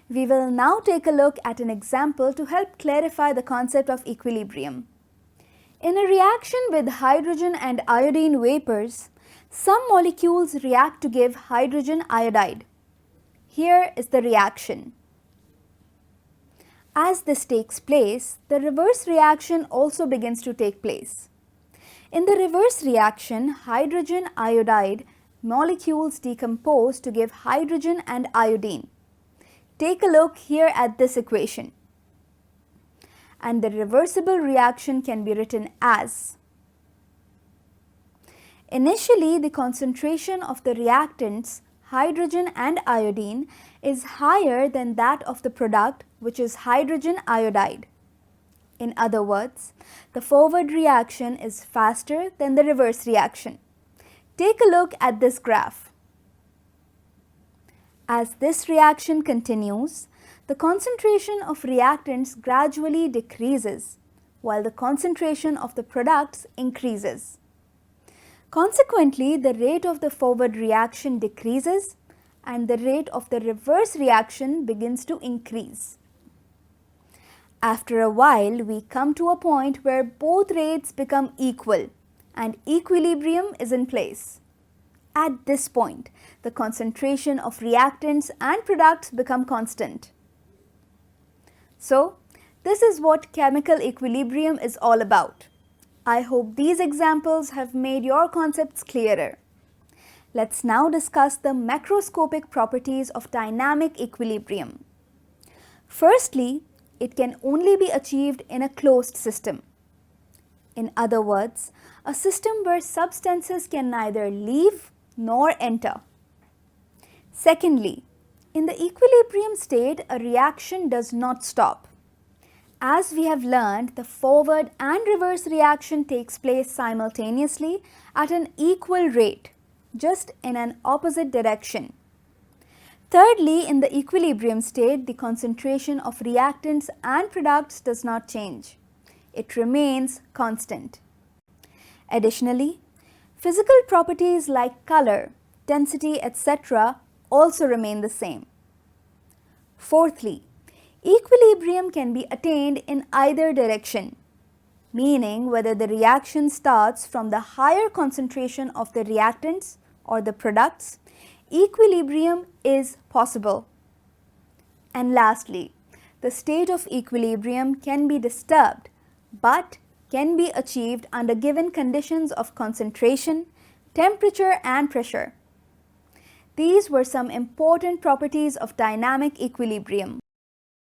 We will now take a look at an example to help clarify the concept of equilibrium. In a reaction with hydrogen and iodine vapors, some molecules react to give hydrogen iodide. Here is the reaction. As this takes place, the reverse reaction also begins to take place. In the reverse reaction, hydrogen iodide molecules decompose to give hydrogen and iodine. Take a look here at this equation. And the reversible reaction can be written as: initially, the concentration of the reactants, hydrogen and iodine, is higher than that of the product, which is hydrogen iodide. In other words, the forward reaction is faster than the reverse reaction. Take a look at this graph. As this reaction continues, the concentration of reactants gradually decreases, while the concentration of the products increases. Consequently, the rate of the forward reaction decreases and the rate of the reverse reaction begins to increase. After a while, we come to a point where both rates become equal and equilibrium is in place. At this point, the concentration of reactants and products become constant. So, this is what chemical equilibrium is all about. I hope these examples have made your concepts clearer. Let's now discuss the macroscopic properties of dynamic equilibrium. Firstly, it can only be achieved in a closed system. In other words, a system where substances can neither leave nor enter. Secondly, in the equilibrium state, a reaction does not stop. As we have learned, the forward and reverse reaction takes place simultaneously at an equal rate, just in an opposite direction. Thirdly, in the equilibrium state, the concentration of reactants and products does not change. It remains constant. Additionally, physical properties like color, density, etc. also remain the same. Fourthly, equilibrium can be attained in either direction, meaning whether the reaction starts from the higher concentration of the reactants or the products, equilibrium is possible. And lastly, the state of equilibrium can be disturbed but can be achieved under given conditions of concentration, temperature and pressure. These were some important properties of dynamic equilibrium.